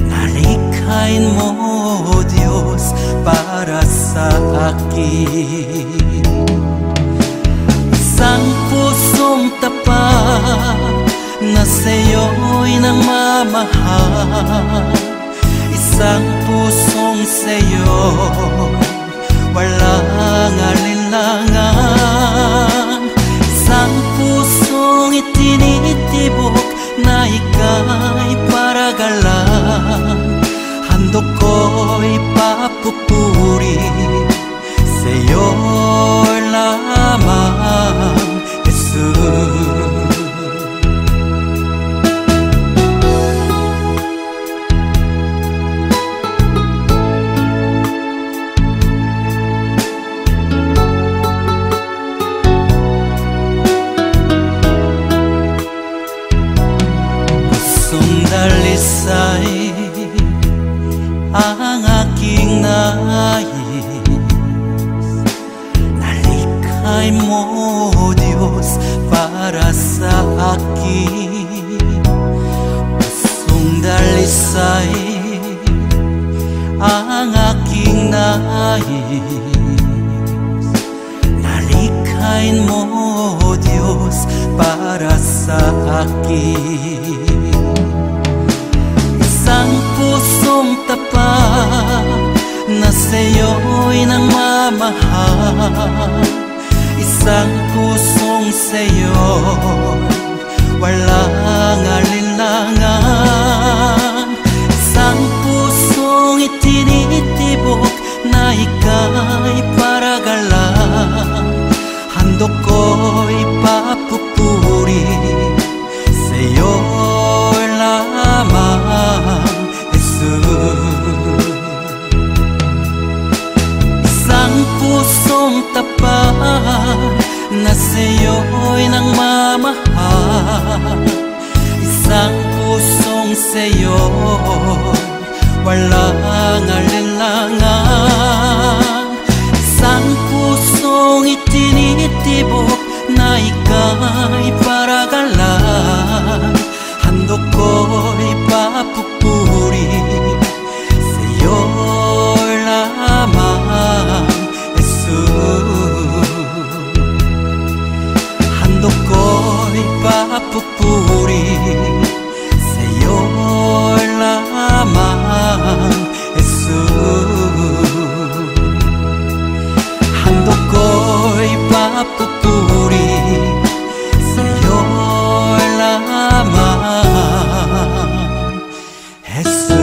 nalikhain mo, O Diyos, para sa akin. Isang pusong tapat na sa'yo'y nangmamahal, isang pusong sa'yo walang alinlangan, isang pusong itinitibok na ika'y paragalan. Handog ko'y papupuri sa'yo lamang, Jesus. Dalisay ang aking nais, nalikhay mo, O Diyos, para sa akin. Pusong dalisay ang aking nais, nalikhay mo, O Diyos, para sa akin. Isang pusong tapat na sa'yo'y nangmamahal, isang pusong sa'yo walang alinlangan, isang pusong itinitibok na ika'y paragalan. Handog ko'y papupuri sa'yo lamang, Jesus. Isang pusong tapat na sa'yo'y nangmamahal, isang pusong sa'yo walang alinlangan, isang pusong itinitibok na ika'y paragalan. Handog ko'y papupuri sa'yo lamang, Jesus. Handog ko'y papupuri sa'yo lamang, Jesus. Handog ko'y papupuri sa'yo lamang, Jesus.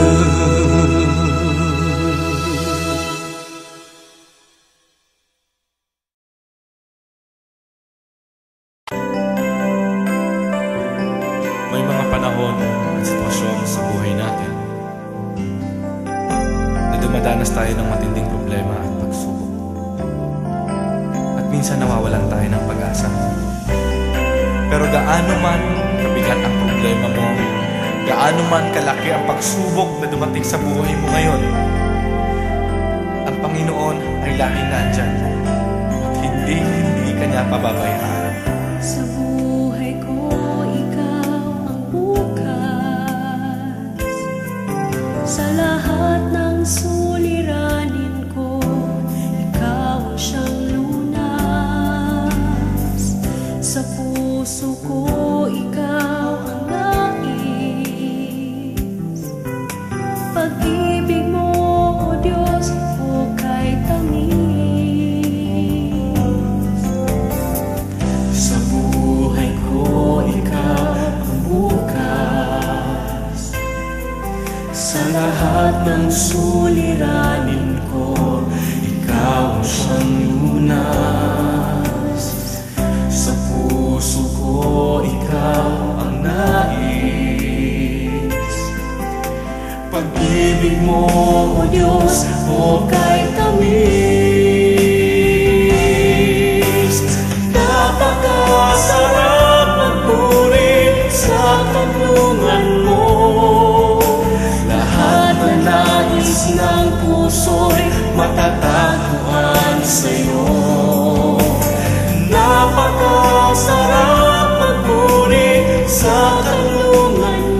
May mga panahon at sitwasyon sa buhay natin na dumadanas tayo ng matinding problema at pagsubok. At minsan nawawalan tayo ng pag-asa. Pero gaano man kabigat ang problema mo, gaano man kalaki ang pagsubok na dumating sa buhay mo ngayon, ang Panginoon ay laging nandyan at hindi ka niya pababayaan. Sa buhay ko, ikaw ang bukas. Sa lahat ng suliranin ko, ikaw ang siyang lunas. Sa puso ko, ikaw ang nais. Pag-ibig mo, O Diyos, hukay tamis. Sa buhay ko, ikaw ang bukas. Sa lahat ng suliranin ko, ikaw ang siyang lunas. Sa puso ko, ikaw ang nais. Pag-ibig mo, O Diyos, hukay tamis. Napakasarap magpuri sa tanungan mo. Lahat na nais ng puso'y matatagpuan sa'yo. Napakasarap magpuri sa tanungan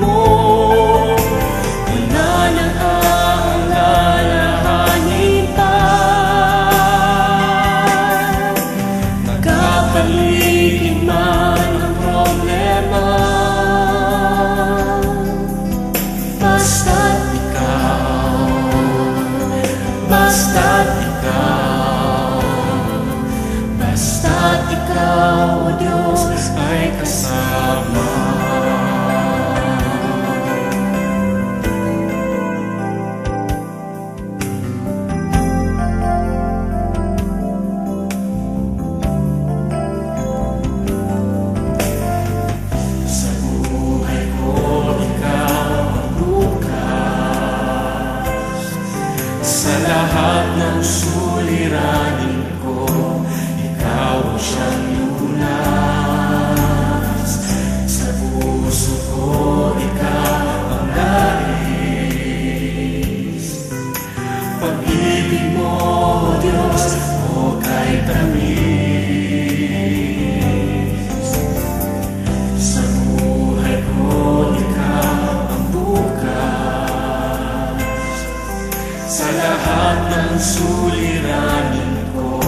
suliranin ko,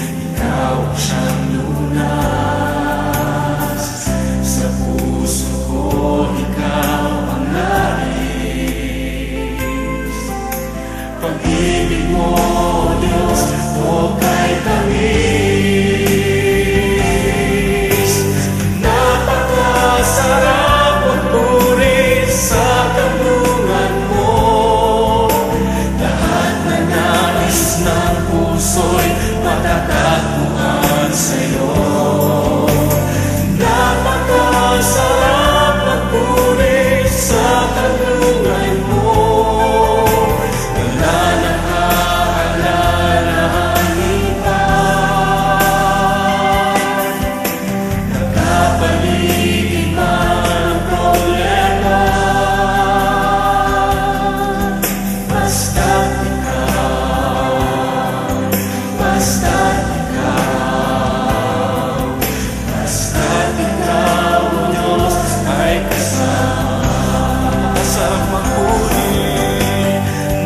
ikaw siyang lunas. Sa puso ko, ikaw ang nais. Pag-ibig mo, Diyos, o kay tamis. Napakasarap magpuri sa kanlungan mo. Lahat na nais ng puso'y matatagpuan sa'yo. Napakasarap magpuri sa kanlungan mo. Wala nang aalalahanin pa. Nakapaligid man ang problema. Basta't ikaw, basta't ikaw, basta't ikaw, O Diyos, ay kasama. Napakasarap magpuri,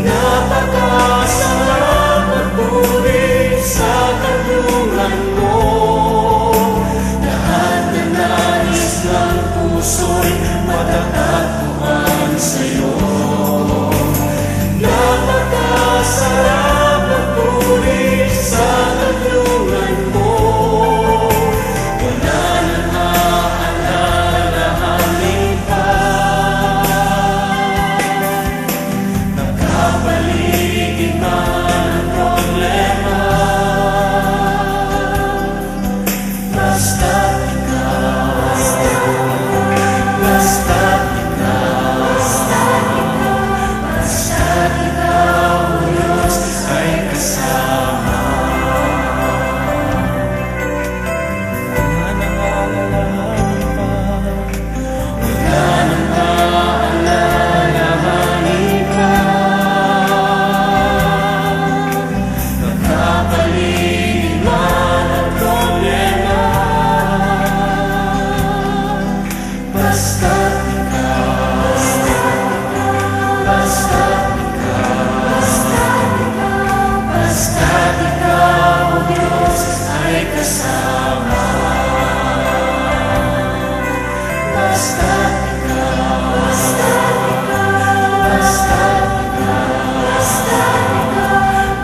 napakasarap magpuri sa kanlungan mo. Lahat na nais ng puso'y matatagpuan sa'yo. Napakasarap magpuri sa kanlungan mo. Wala nang aalalahanin pa. Nakapaligid man ang problema. Basta't ikaw, basta't ikaw, basta't ikaw, O Diyos, ay kasama. Wala nang aalalahanin pa. Wala nang aalalahanin pa. Nakapaligid man ang problema. Basta't ikaw, basta't ikaw, basta't ikaw, O Diyos, ay kasama. Basta't ikaw, basta't ikaw,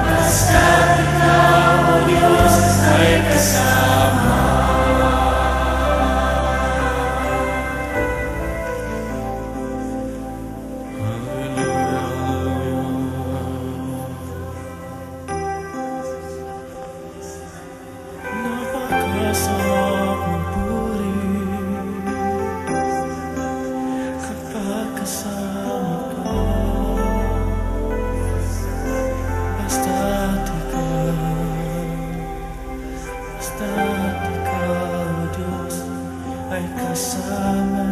basta't ikaw, O Diyos, ay kasama. Napakasarap magpuri kapag kasama ka. Basta't ikaw, O Diyos, ay kasama.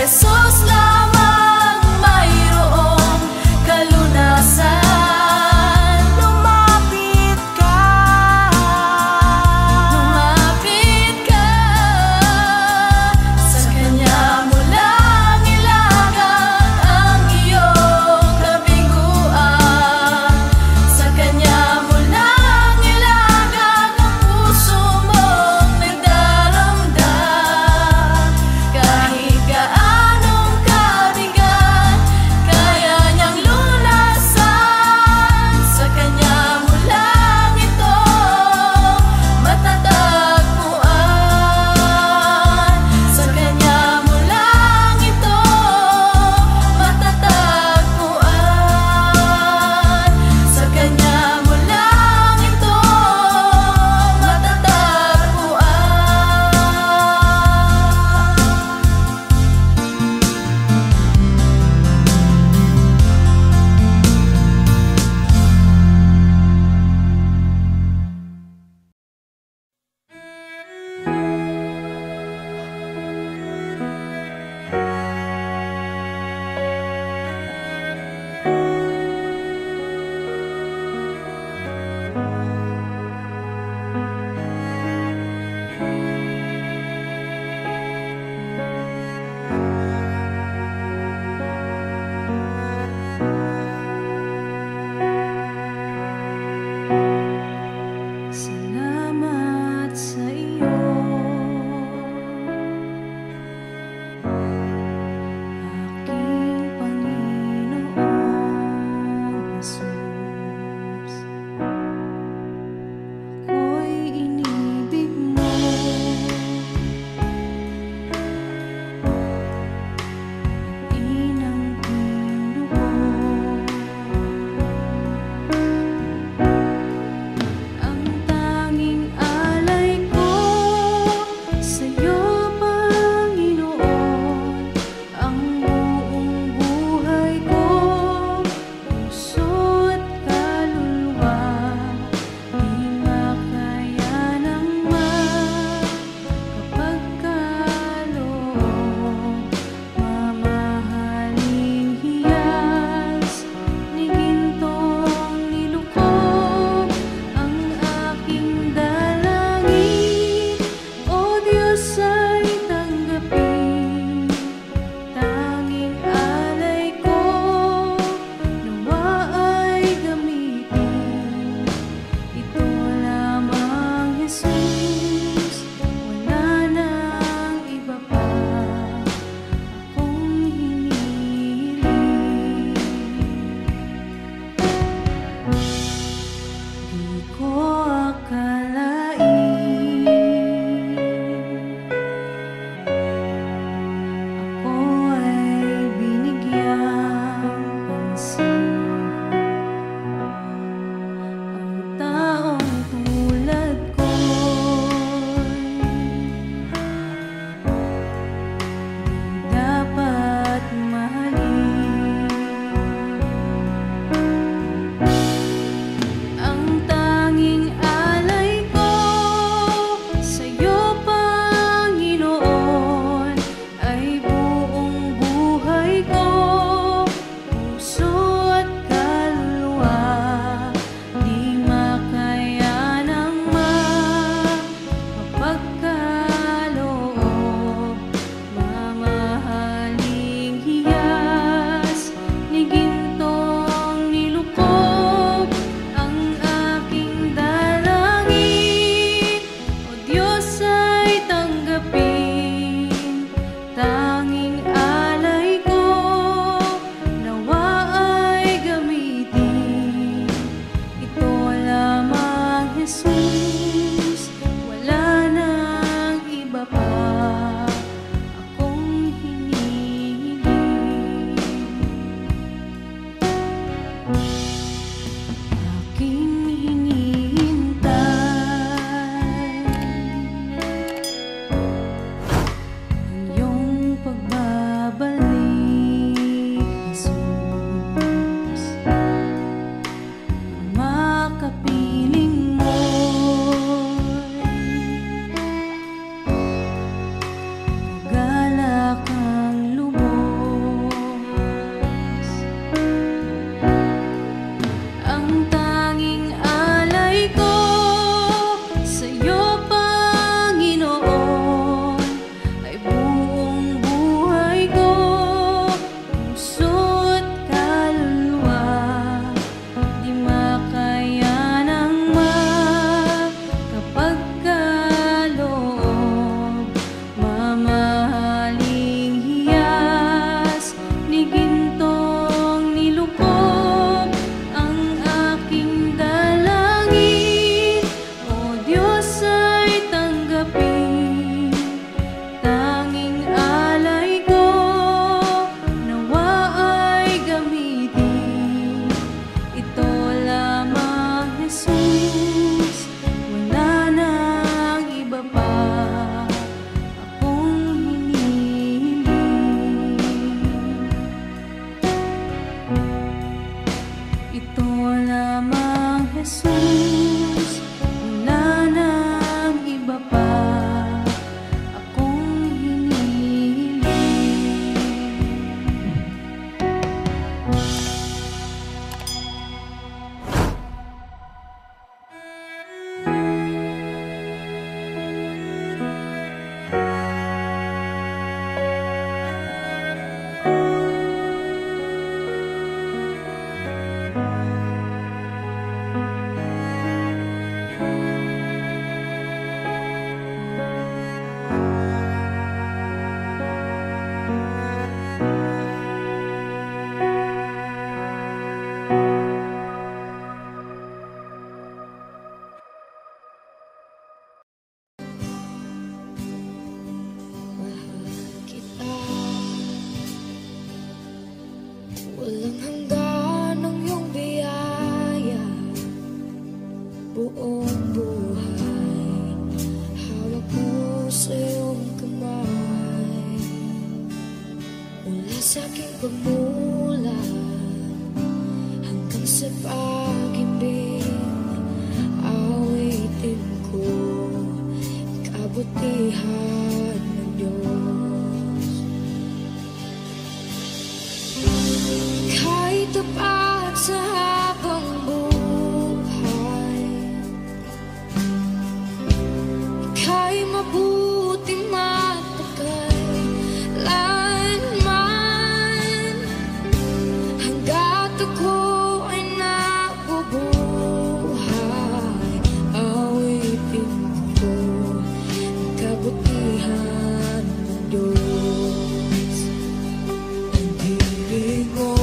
Jesus lamang mayroong kalunasan. Lumapit ka sa Kanya mo lang ilagang ang iyong kabiguan. Sa Kanya mo lang ilagang ang puso mong nagdaramdam. Kahit gaano Walang hanggan ang iyong biyaya, buong buhay hawak mo sa iyong kamay. Mula sa aking pagmulat hanggang sa pag-ibig, awitin ko kabutihan ng Diyos. Ika'y tapat sa habang buhay, ika'y mabuting mapagkailanman. Hanggat ako ay nabubuhay, awitin ko ang kabutihan ng Diyos. Ang ibig mo,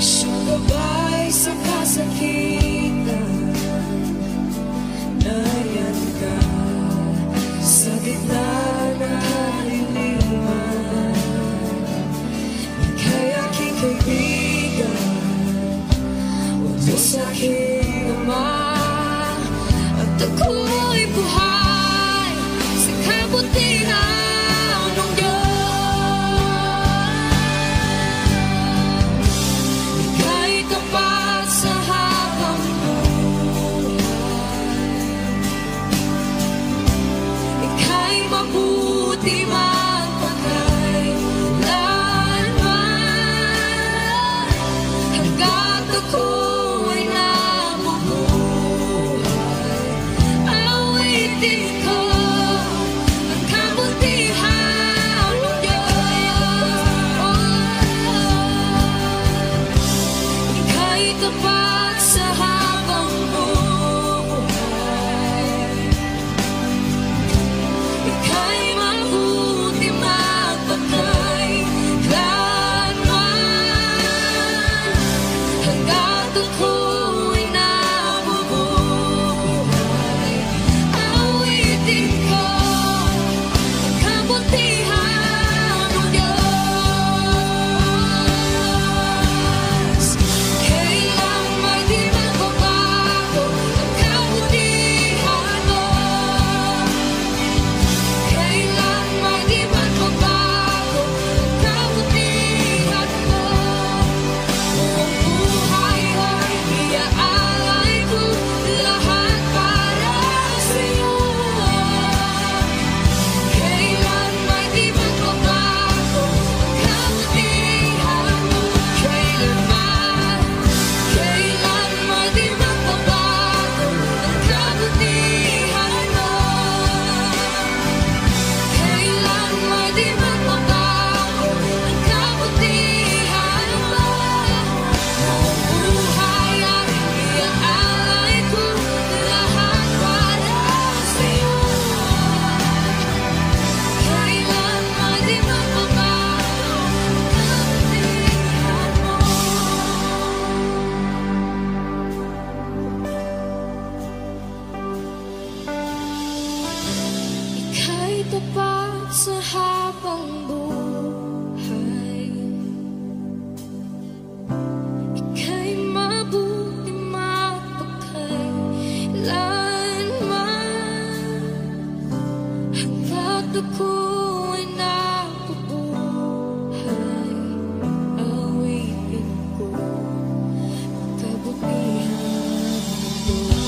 siyang gabay sa kasakitan. Nariyan ka sa gitna ng kaliliman. Ika'y aking kaibigan, Diyos aking Ama, at ako'y buhay sa kabutihan ng Diyos. Ika'y tapat sa habang buhay, ika'y mabuti magpakailanman. Hanggat ako ay nabubuhay, awitin ko ang kabutihan ng Diyos. Ika'y tapat sa habang buhay, ika'y mabuti magpakailanman. Hanggat ako ay nabubuhay, awitin ko ang kabutihan ng Diyos. Kailan may di magbabago ang kabutihan mo, kailan may di magbabago ang kabutihan mo. Buong buhay ay iaalay ko lahat para sa'yo. Kailan may di magbabago ang kabutihan mo, kailan may di magbabago ang kabutihan mo, kailan may di magbabago ang kabutihan mo. Buong buhay ay iaalay ko lahat para sa'yo. Kailan may di magbabago ang kabutihan mo. Ika'y tapat sa habang buhay, ika'y mabuti magpakailanman. Hanggat ako ay nabubuhay, awitin ko ang kabutihan ng Diyos.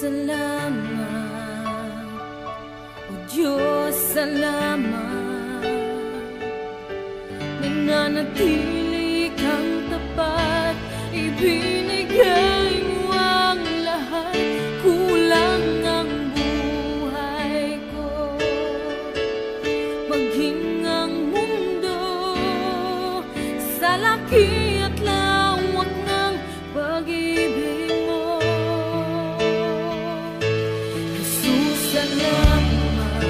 salamat. O Diyos, salamat. Nananatili kang tapat, ibinigay mo ang lahat. Kulang ang buhay ko, maging ang mundo sa laki at lawak ng pag-ibig mo. Jesus, salamat.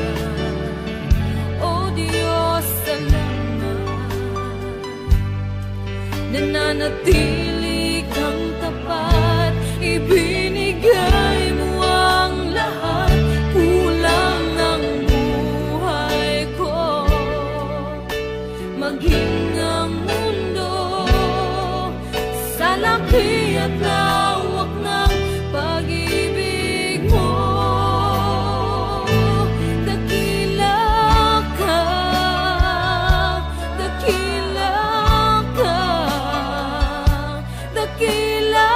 O Diyos, salamat. Nananatili kang tapat, ibinigay mo ang lahat. Kulang ang buhay ko, maging ang mundo sa laki at lawak ng pag-ibig mo. Dakila ka, dakila ka, dakila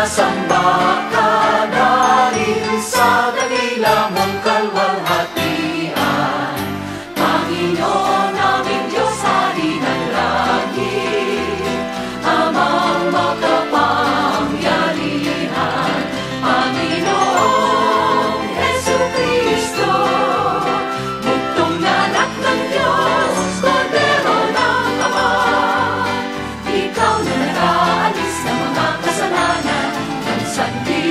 Sinasamba ka dahil sa dakila mong kalwalhatian. Panginoon aming Diyos, Hari ng langit, Amang makapangyarihan, Panginoong Jesucristo, buktong na anak ng Diyos, Kordero ng Ama. Ikaw na nag-aalis ng mga kasalanan ng sanlibutan.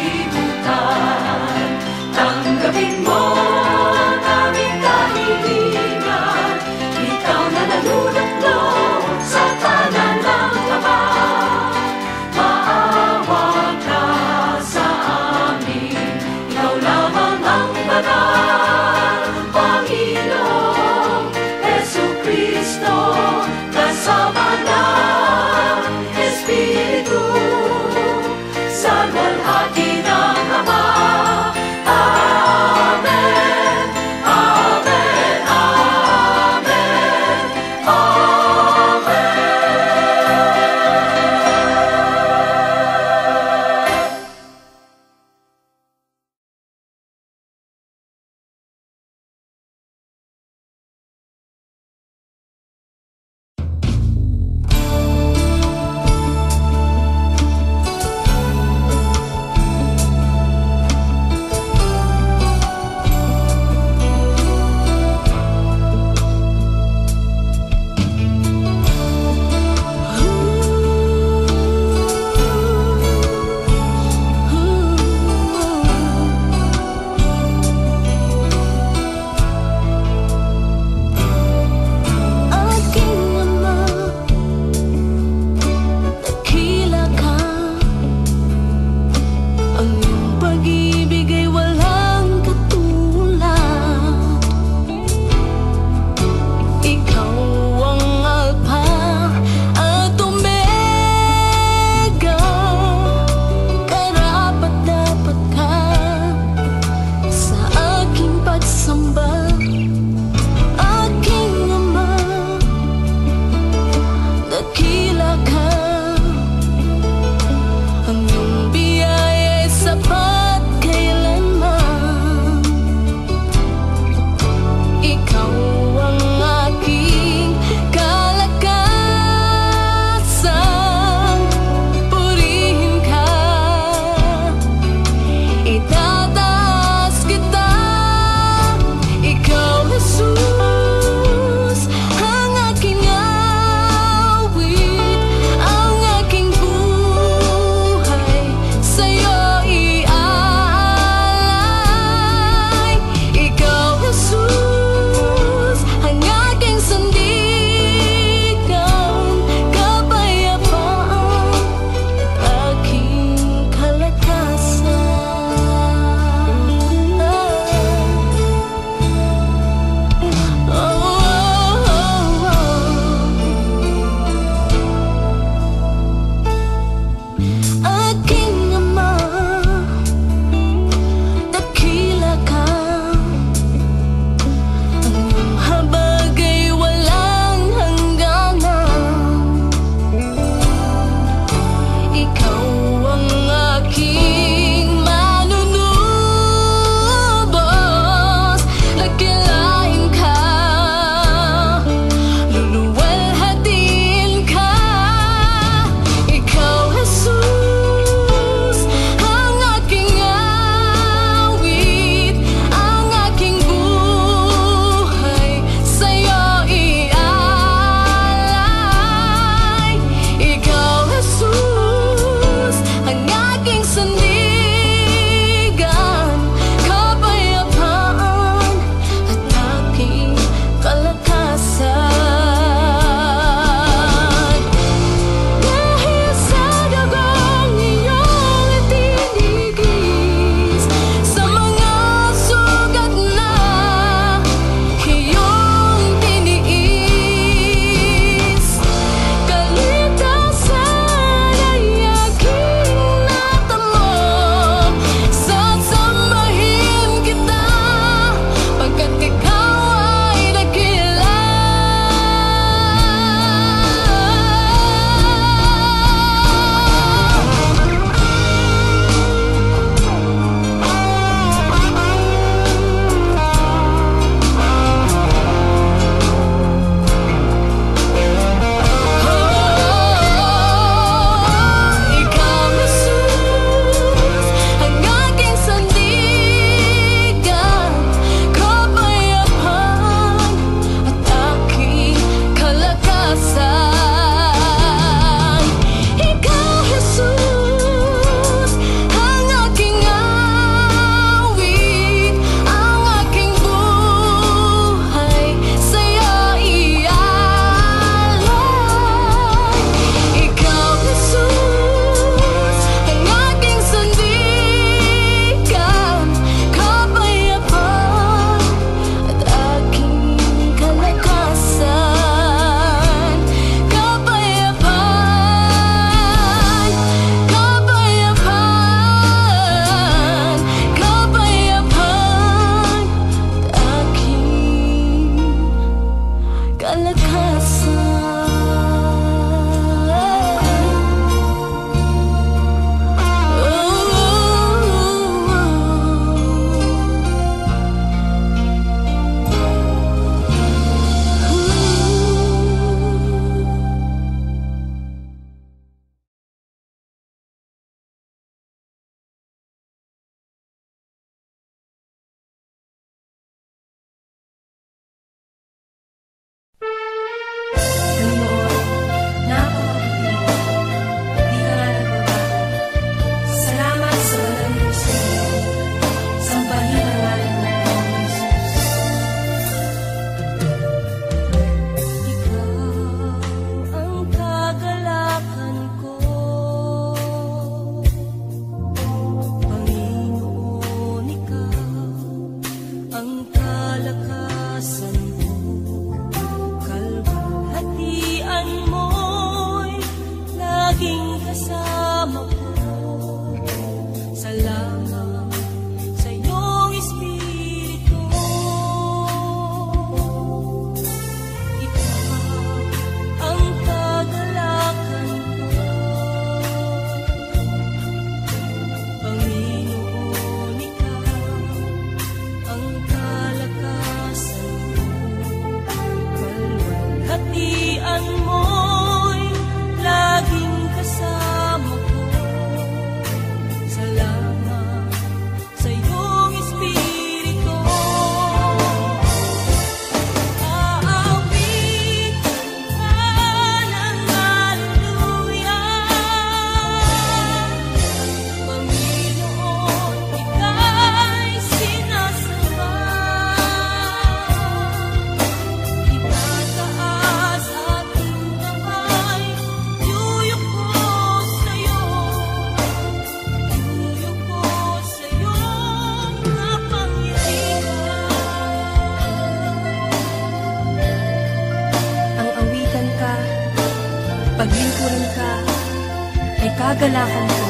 gagalakan ko.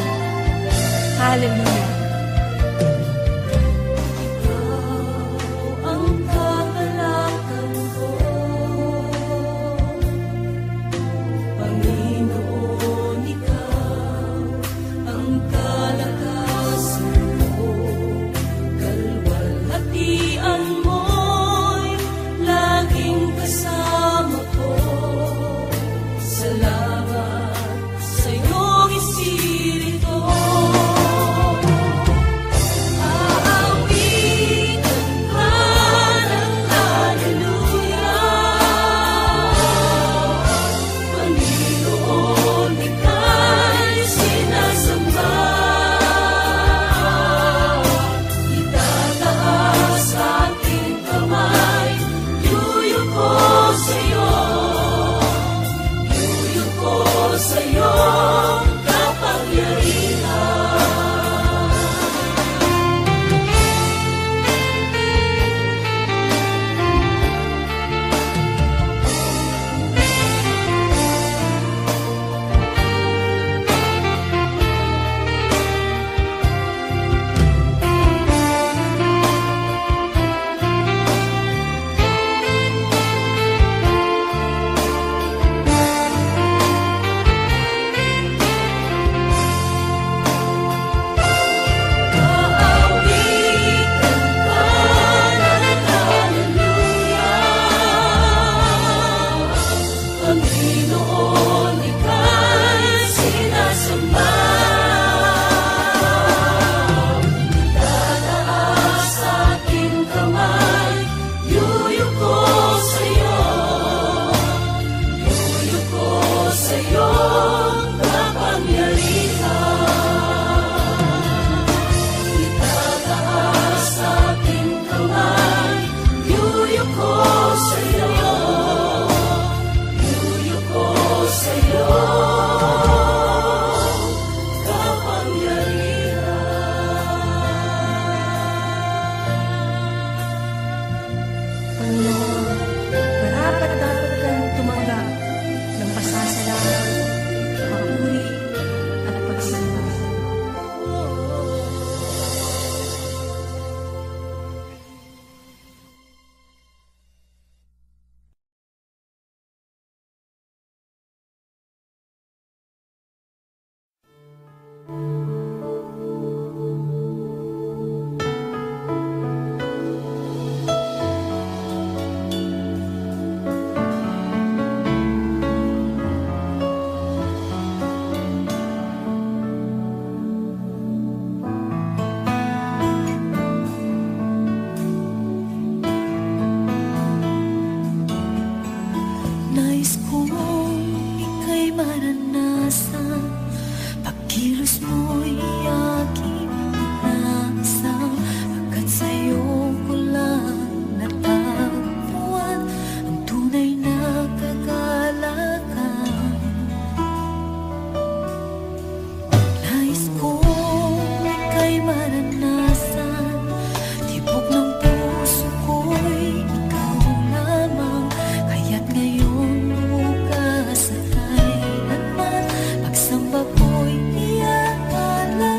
Hallelujah. Ang gagalakan ko, Panginoon, ikaw ang kalakasan ko. Kalwalhatian mo'y laging kasama ko. Salamat sa iyong Espiritu. Pagsamba ko'y iaalala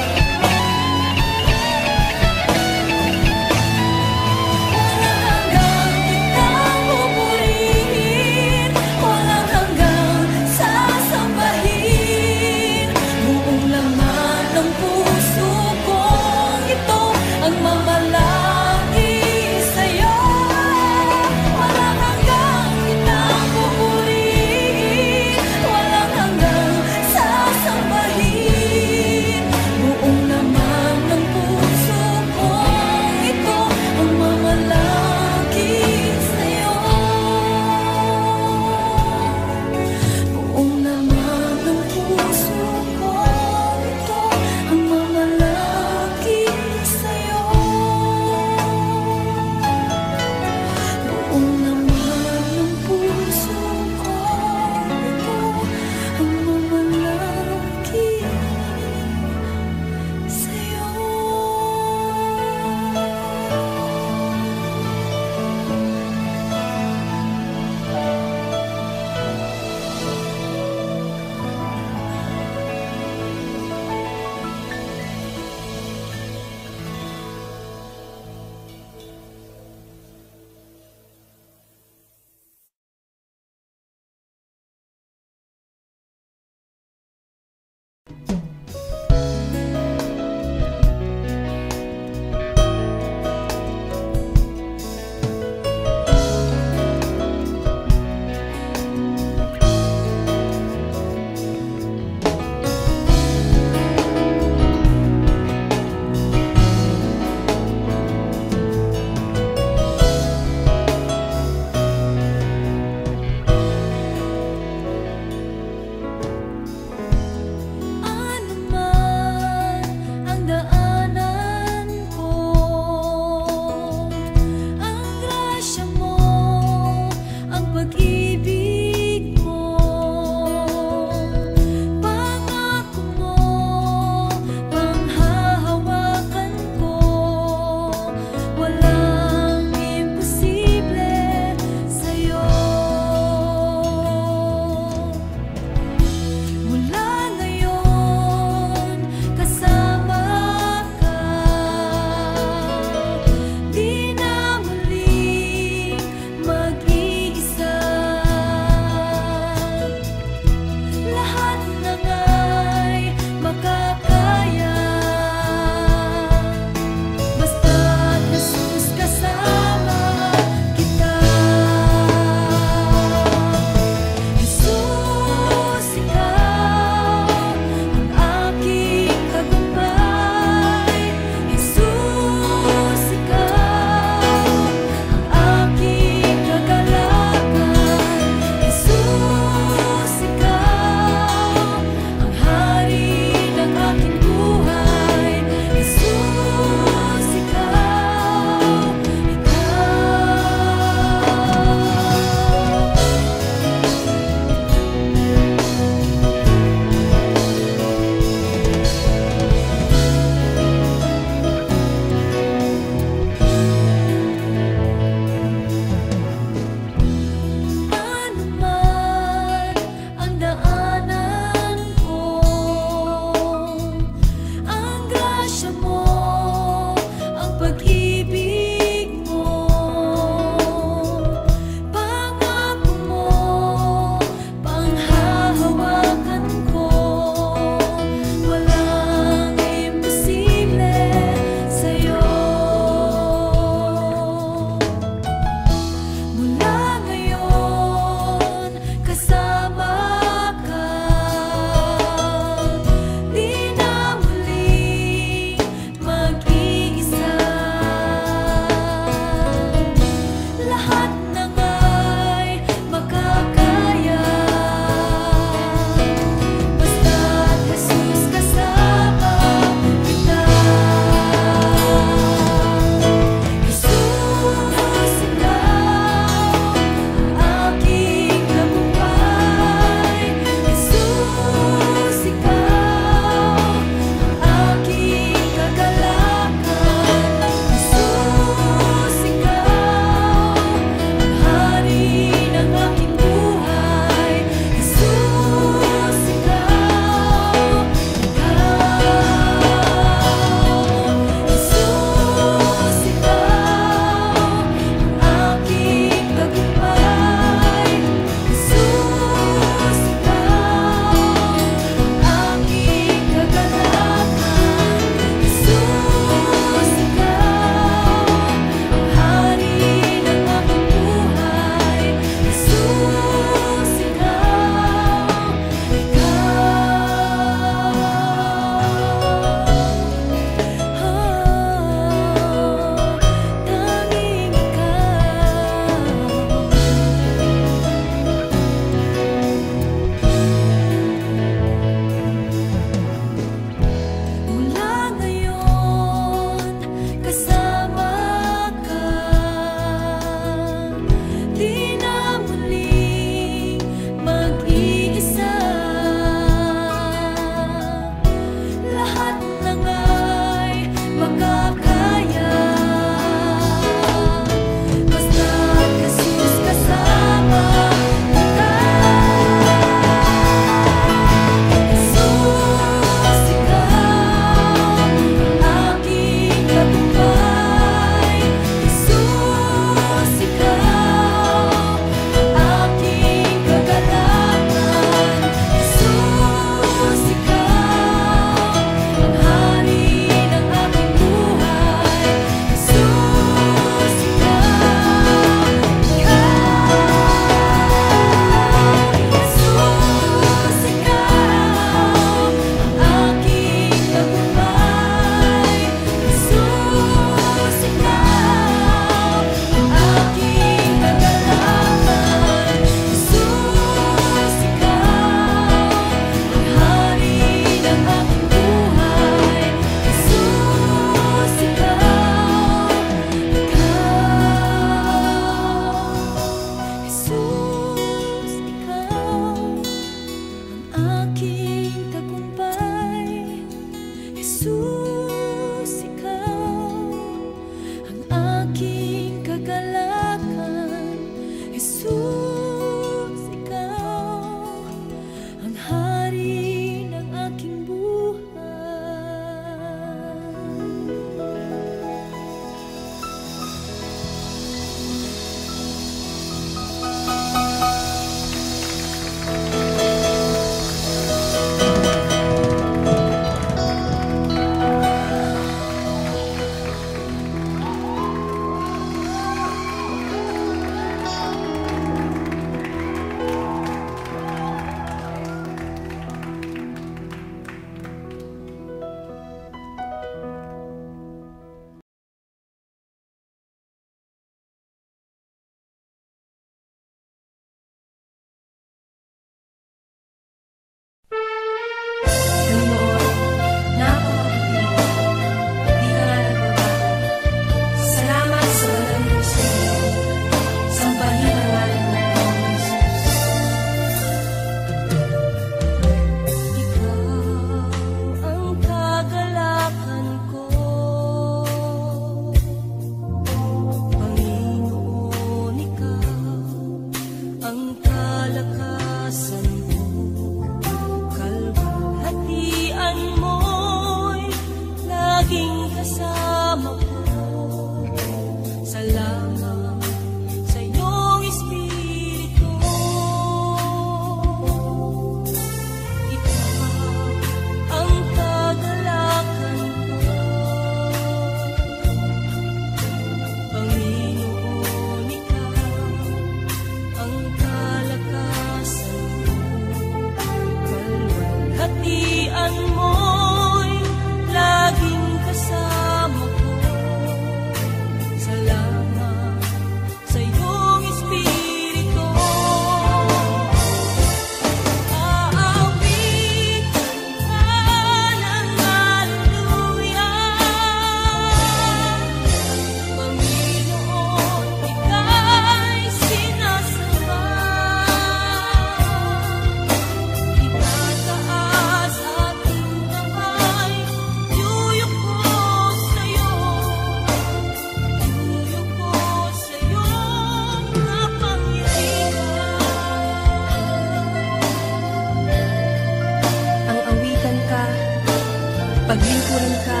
paglingkuran ka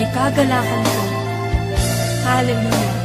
ay kagalakan ko. Hallelujah.